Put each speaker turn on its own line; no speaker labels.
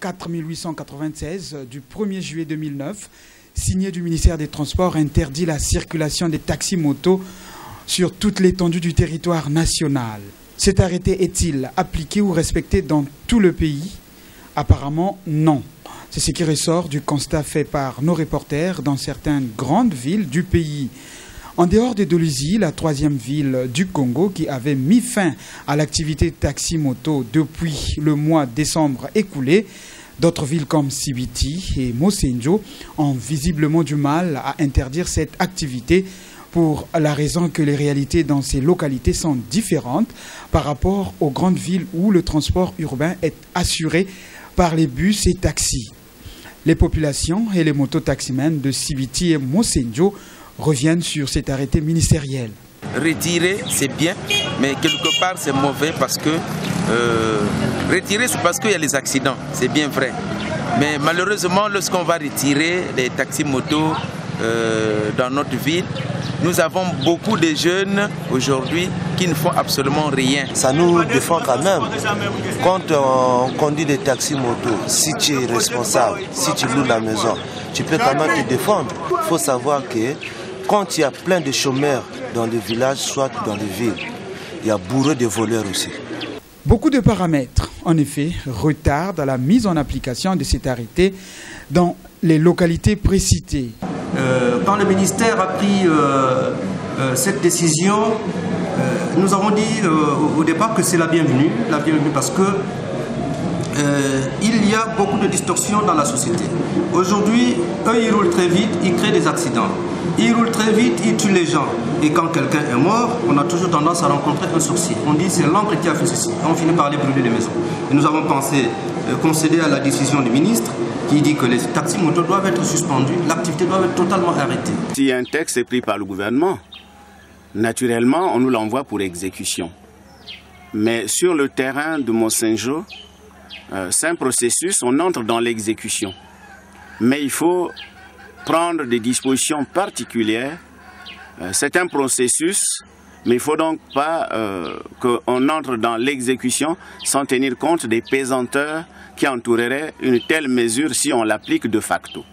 4896 du 1er juillet 2009, signé du ministère des Transports, interdit la circulation des taxis-motos sur toute l'étendue du territoire national. Cet arrêté est-il appliqué ou respecté dans tout le pays? Apparemment, non. C'est ce qui ressort du constat fait par nos reporters dans certaines grandes villes du pays. En dehors de Dolisie, la troisième ville du Congo qui avait mis fin à l'activité taxi-moto depuis le mois de décembre écoulé, d'autres villes comme Sibiti et Mosenjo ont visiblement du mal à interdire cette activité pour la raison que les réalités dans ces localités sont différentes par rapport aux grandes villes où le transport urbain est assuré par les bus et taxis. Les populations et les mototaximens de Sibiti et Mosenjo reviennent sur cet arrêté ministériel.
Retirer, c'est bien, mais quelque part c'est mauvais parce que retirer, c'est parce qu'il y a les accidents, c'est bien vrai. Mais malheureusement, lorsqu'on va retirer les taxis-motos dans notre ville, nous avons beaucoup de jeunes aujourd'hui qui ne font absolument rien.
Ça nous défend quand même. Quand on conduit des taxis-motos, si tu es responsable, si tu loues la maison, tu peux quand même te défendre. Il faut savoir que quand il y a plein de chômeurs dans les villages, soit dans les villes, il y a bourré de voleurs aussi.
Beaucoup de paramètres, en effet, retardent la mise en application de cet arrêté dans les localités précitées.
Quand le ministère a pris cette décision, nous avons dit au départ que c'est la bienvenue parce que il y a beaucoup de distorsions dans la société. Aujourd'hui, eux, ils roulent très vite, ils créent des accidents. Ils roulent très vite, ils tuent les gens. Et quand quelqu'un est mort, on a toujours tendance à rencontrer un sorcier. On dit c'est l'encre qui a fait ceci. On finit par aller brûler les maisons. Et nous avons pensé concéder à la décision du ministre qui dit que les taxis-motos doivent être suspendus, l'activité doit être totalement arrêtée.
Si un texte est pris par le gouvernement, naturellement, on nous l'envoie pour exécution. Mais sur le terrain de Mosenjo, c'est un processus, on entre dans l'exécution. Mais il faut prendre des dispositions particulières. C'est un processus, mais il ne faut donc pas qu'on entre dans l'exécution sans tenir compte des pesanteurs qui entoureraient une telle mesure si on l'applique de facto.